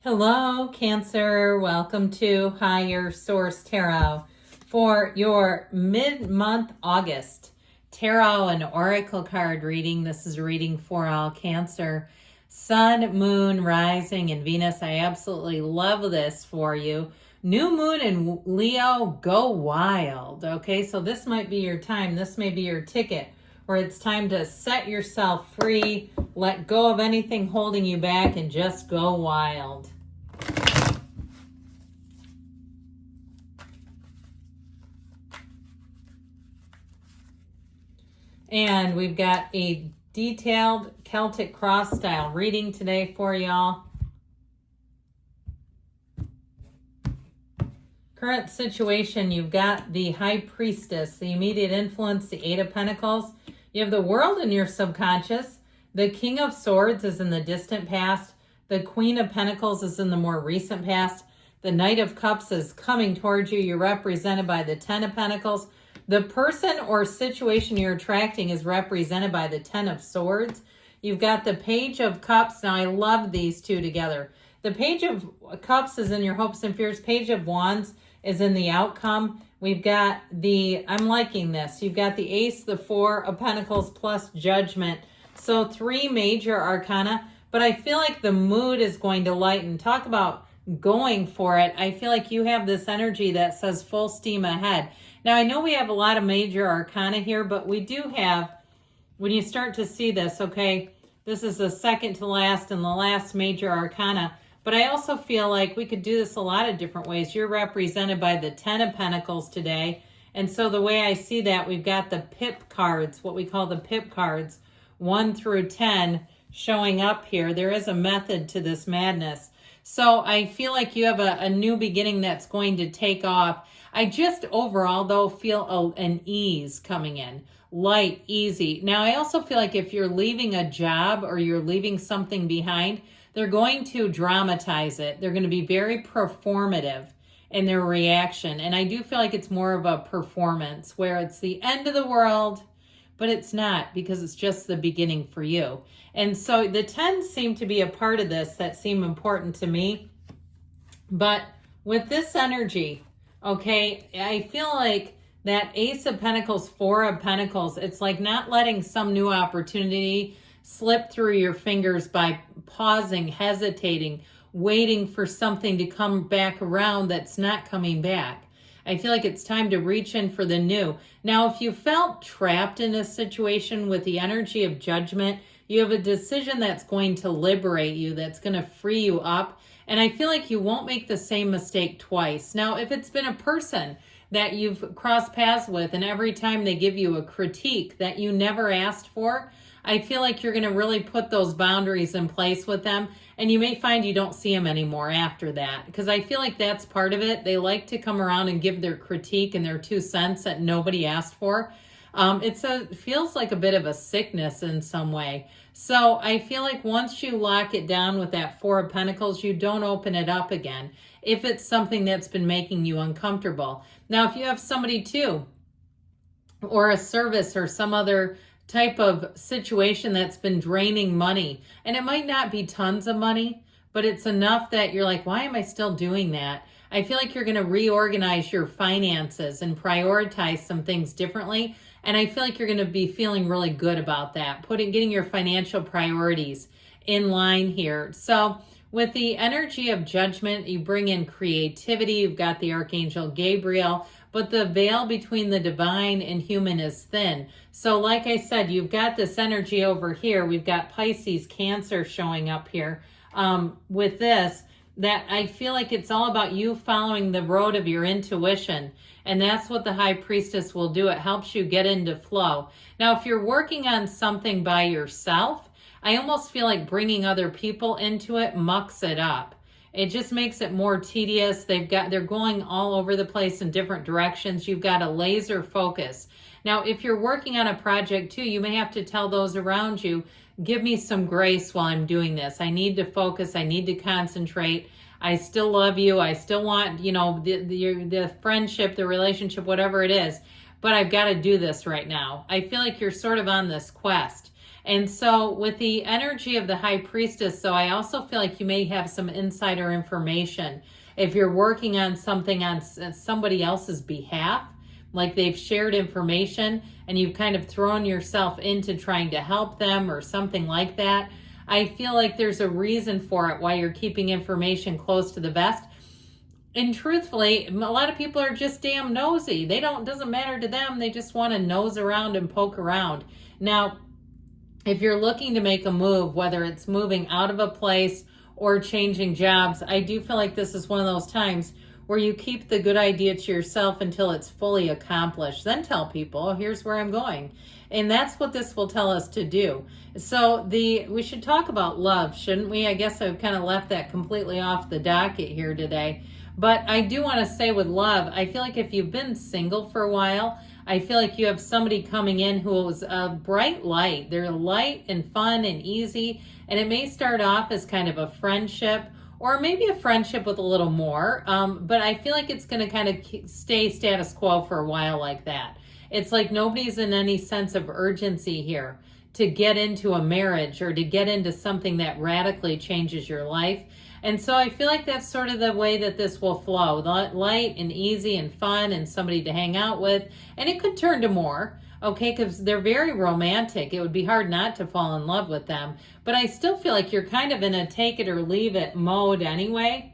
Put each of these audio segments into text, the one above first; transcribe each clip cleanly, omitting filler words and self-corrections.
Hello, Cancer. Welcome to Higher Source Tarot for your mid-month August tarot and oracle card reading. This is a reading for all Cancer, Sun, Moon, Rising, and Venus. I absolutely love this for you. New Moon in Leo, go wild. Okay, so this might be your time. This may be your ticket where it's time to set yourself free, let go of anything holding you back, and just go wild. And we've got a detailed Celtic cross style reading today for y'all. Current situation, you've got the High Priestess, the immediate influence, the Eight of Pentacles. You have the World in your subconscious. The King of Swords is in the distant past. The Queen of Pentacles is in the more recent past. The Knight of Cups is coming towards you. You're represented by the Ten of Pentacles. The person or situation you're attracting is represented by the Ten of Swords. You've got the Page of Cups. Now, I love these two together. The Page of Cups is in your hopes and fears. Page of Wands is in the outcome. We've got I'm liking this. You've got the Ace, the Four of Pentacles, plus Judgment. So 3 major arcana, but I feel like the mood is going to lighten. Talk about going for it. I feel like you have this energy that says full steam ahead. Now, I know we have a lot of major arcana here, but we do have, when you start to see this, okay, this is the second to last and the last major arcana. But I also feel like we could do this a lot of different ways. You're represented by the Ten of Pentacles today. And so the way I see that, we've got the pip cards, what we call the pip cards, 1 through 10 showing up here. There is a method to this madness. So I feel like you have a new beginning that's going to take off. I just overall, though, feel an ease coming in. Light, easy. Now, I also feel like if you're leaving a job or you're leaving something behind, they're going to dramatize it. They're going to be very performative in their reaction. And I do feel like it's more of a performance where it's the end of the world, but it's not, because it's just the beginning for you. And so the 10s seem to be a part of this that seem important to me. But with this energy, okay, I feel like that Ace of Pentacles, Four of Pentacles, it's like not letting some new opportunity slip through your fingers by pausing, hesitating, waiting for something to come back around that's not coming back. I feel like it's time to reach in for the new. Now, if you felt trapped in a situation with the energy of Judgment, you have a decision that's going to liberate you, that's going to free you up. And I feel like you won't make the same mistake twice. Now, if it's been a person that you've crossed paths with and every time they give you a critique that you never asked for, I feel like you're going to really put those boundaries in place with them, and you may find you don't see them anymore after that, because I feel like that's part of it. They like to come around and give their critique and their 2 cents that nobody asked for. It feels like a bit of a sickness in some way. So I feel like once you lock it down with that Four of Pentacles, you don't open it up again if it's something that's been making you uncomfortable. Now, if you have somebody too, or a service or some other type of situation that's been draining money, and it might not be tons of money, but it's enough that you're like, why am I still doing that? I feel like you're going to reorganize your finances and prioritize some things differently. And I feel like you're going to be feeling really good about that, getting your financial priorities in line here. So with the energy of Judgment, you bring in creativity. You've got the Archangel Gabriel, but the veil between the divine and human is thin. So like I said, you've got this energy over here. We've got Pisces, Cancer showing up here with this, that I feel like it's all about you following the road of your intuition. And that's what the High Priestess will do. It helps you get into flow. Now, if you're working on something by yourself, I almost feel like bringing other people into it mucks it up. It just makes it more tedious. They're going all over the place in different directions. You've got a laser focus. Now, if you're working on a project too, you may have to tell those around you, give me some grace while I'm doing this. I need to focus. I need to concentrate. I still love you. I still want, the friendship, the relationship, whatever it is, but I've got to do this right now. I feel like you're sort of on this quest. And so with the energy of the High Priestess, so I also feel like you may have some insider information. If you're working on something on somebody else's behalf, like they've shared information and you've kind of thrown yourself into trying to help them or something like that, I feel like there's a reason for it why you're keeping information close to the vest. And truthfully, a lot of people are just damn nosy. Doesn't matter to them. They just want to nose around and poke around. Now, if you're looking to make a move, whether it's moving out of a place or changing jobs, I do feel like this is one of those times where you keep the good idea to yourself until it's fully accomplished. Then tell people, oh, here's where I'm going. And that's what this will tell us to do. So we should talk about love, shouldn't we? I guess I've kind of left that completely off the docket here today. But I do want to say with love, I feel like if you've been single for a while, I feel like you have somebody coming in who is a bright light. They're light and fun and easy. And it may start off as kind of a friendship or maybe a friendship with a little more. But I feel like it's going to kind of stay status quo for a while like that. It's like nobody's in any sense of urgency here to get into a marriage or to get into something that radically changes your life. And so I feel like that's sort of the way that this will flow. Light and easy and fun and somebody to hang out with. And it could turn to more, okay, because they're very romantic. It would be hard not to fall in love with them. But I still feel like you're kind of in a take it or leave it mode anyway.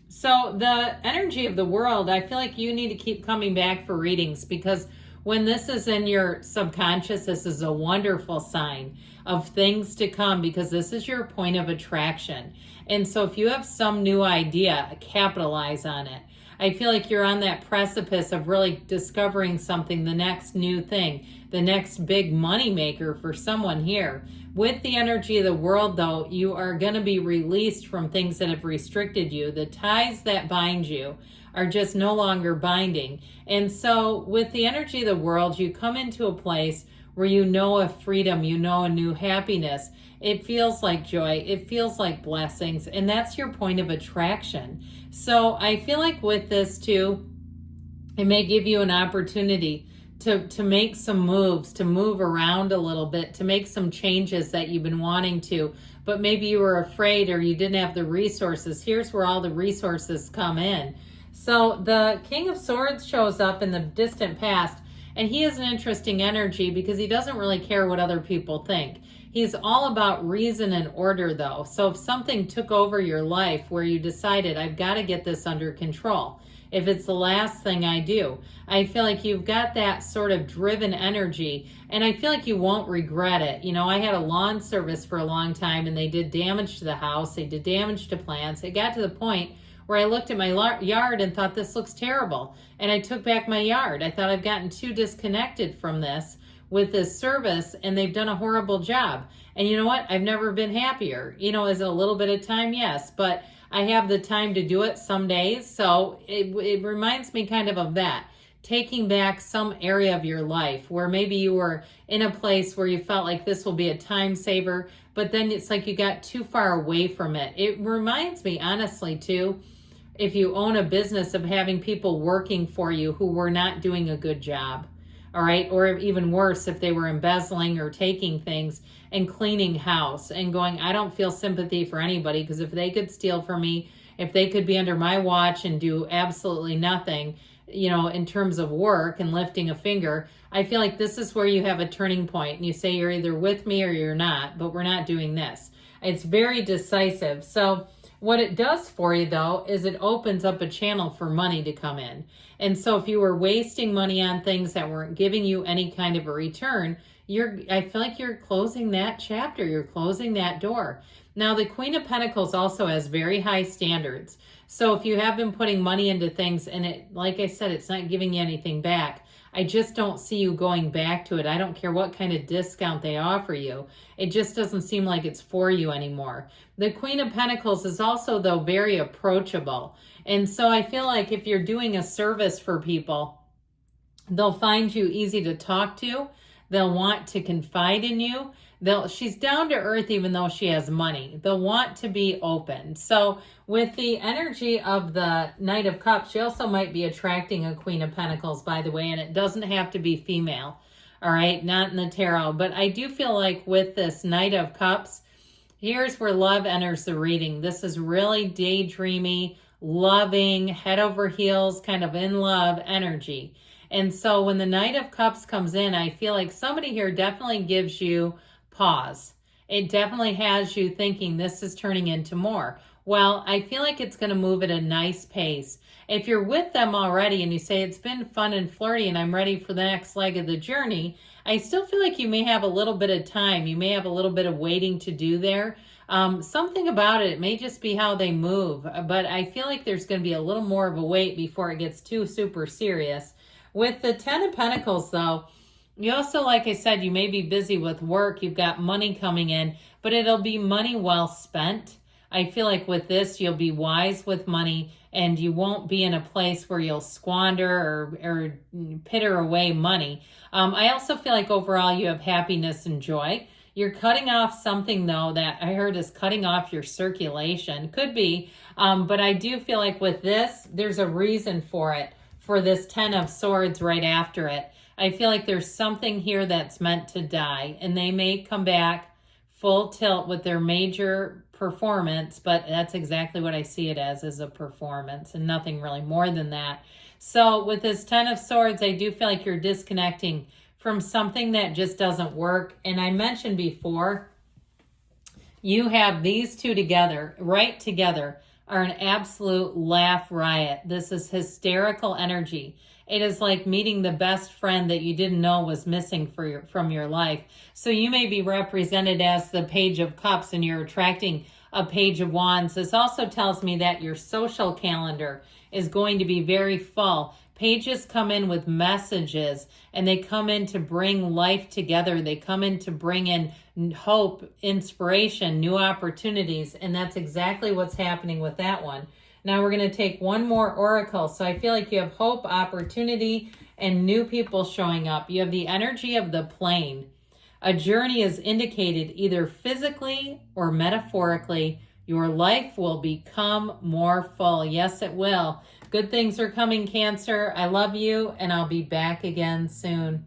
So the energy of the world, I feel like you need to keep coming back for readings, because when this is in your subconscious, this is a wonderful sign of things to come, because this is your point of attraction. And so if you have some new idea, capitalize on it. I feel like you're on that precipice of really discovering something, the next new thing, the next big money maker for someone here. With the energy of the world, though, you are going to be released from things that have restricted you. The ties that bind you are just no longer binding. And so with the energy of the world, you come into a place where you know a freedom, you know a new happiness. It feels like joy, it feels like blessings, and that's your point of attraction. So I feel like with this too, it may give you an opportunity to make some moves, to move around a little bit, to make some changes that you've been wanting to, but maybe you were afraid or you didn't have the resources. Here's where all the resources come in. So the King of Swords shows up in the distant past, and he has an interesting energy because he doesn't really care what other people think. He's all about reason and order, though. So if something took over your life where you decided, I've got to get this under control, if it's the last thing I do, I feel like you've got that sort of driven energy, and I feel like you won't regret it. You know, I had a lawn service for a long time, and they did damage to the house. They did damage to plants. It got to the point where I looked at my yard and thought, this looks terrible. And I took back my yard. I thought, I've gotten too disconnected from this with this service, and they've done a horrible job. And you know what? I've never been happier. You know, is it a little bit of time? Yes. But I have the time to do it some days. So it reminds me kind of that. Taking back some area of your life where maybe you were in a place where you felt like this will be a time saver, but then it's like you got too far away from it. It reminds me, honestly, too, if you own a business, of having people working for you who were not doing a good job, all right? Or even worse, if they were embezzling or taking things and cleaning house and going, I don't feel sympathy for anybody, because if they could steal from me, if they could be under my watch and do absolutely nothing, you know, in terms of work and lifting a finger, I feel like this is where you have a turning point and you say, you're either with me or you're not, but we're not doing this. It's very decisive. So what it does for you, though, is it opens up a channel for money to come in. And so if you were wasting money on things that weren't giving you any kind of a return, I feel like you're closing that chapter. You're closing that door. Now, the Queen of Pentacles also has very high standards. So if you have been putting money into things and it, like I said, it's not giving you anything back, I just don't see you going back to it. I don't care what kind of discount they offer you. It just doesn't seem like it's for you anymore. The Queen of Pentacles is also, though, very approachable. And so I feel like if you're doing a service for people, they'll find you easy to talk to. They'll want to confide in you. She's down to earth even though she has money. They'll want to be open. So with the energy of the Knight of Cups, she also might be attracting a Queen of Pentacles, by the way, and it doesn't have to be female. All right, not in the tarot. But I do feel like with this Knight of Cups, here's where love enters the reading. This is really daydreamy, loving, head over heels, kind of in love energy. And so when the Knight of Cups comes in, I feel like somebody here definitely gives you pause. It definitely has you thinking this is turning into more. Well, I feel like it's going to move at a nice pace. If you're with them already and you say it's been fun and flirty and I'm ready for the next leg of the journey, I still feel like you may have a little bit of time. You may have a little bit of waiting to do there. Something about it may just be how they move, but I feel like there's going to be a little more of a wait before it gets too super serious. With the Ten of Pentacles, though, you also, like I said, you may be busy with work. You've got money coming in, but it'll be money well spent. I feel like with this, you'll be wise with money and you won't be in a place where you'll squander or pitter away money. I also feel like overall you have happiness and joy. You're cutting off something, though, that I heard is cutting off your circulation. Could be, but I do feel like with this, there's a reason for it, for this Ten of Swords right after it. I feel like there's something here that's meant to die, and they may come back full tilt with their major performance, but that's exactly what I see it as a performance and nothing really more than that. So with this Ten of Swords, I do feel like you're disconnecting from something that just doesn't work. And I mentioned before, you have these two together, right together, are an absolute laugh riot. This is hysterical energy. It is like meeting the best friend that you didn't know was missing from your life. So you may be represented as the Page of Cups and you're attracting a Page of Wands. This also tells me that your social calendar is going to be very full. Pages come in with messages and they come in to bring life together. They come in to bring in hope, inspiration, new opportunities. And that's exactly what's happening with that one. Now we're going to take one more oracle. So I feel like you have hope, opportunity, and new people showing up. You have the energy of the plane. A journey is indicated either physically or metaphorically. Your life will become more full. Yes, it will. Good things are coming, Cancer. I love you, and I'll be back again soon.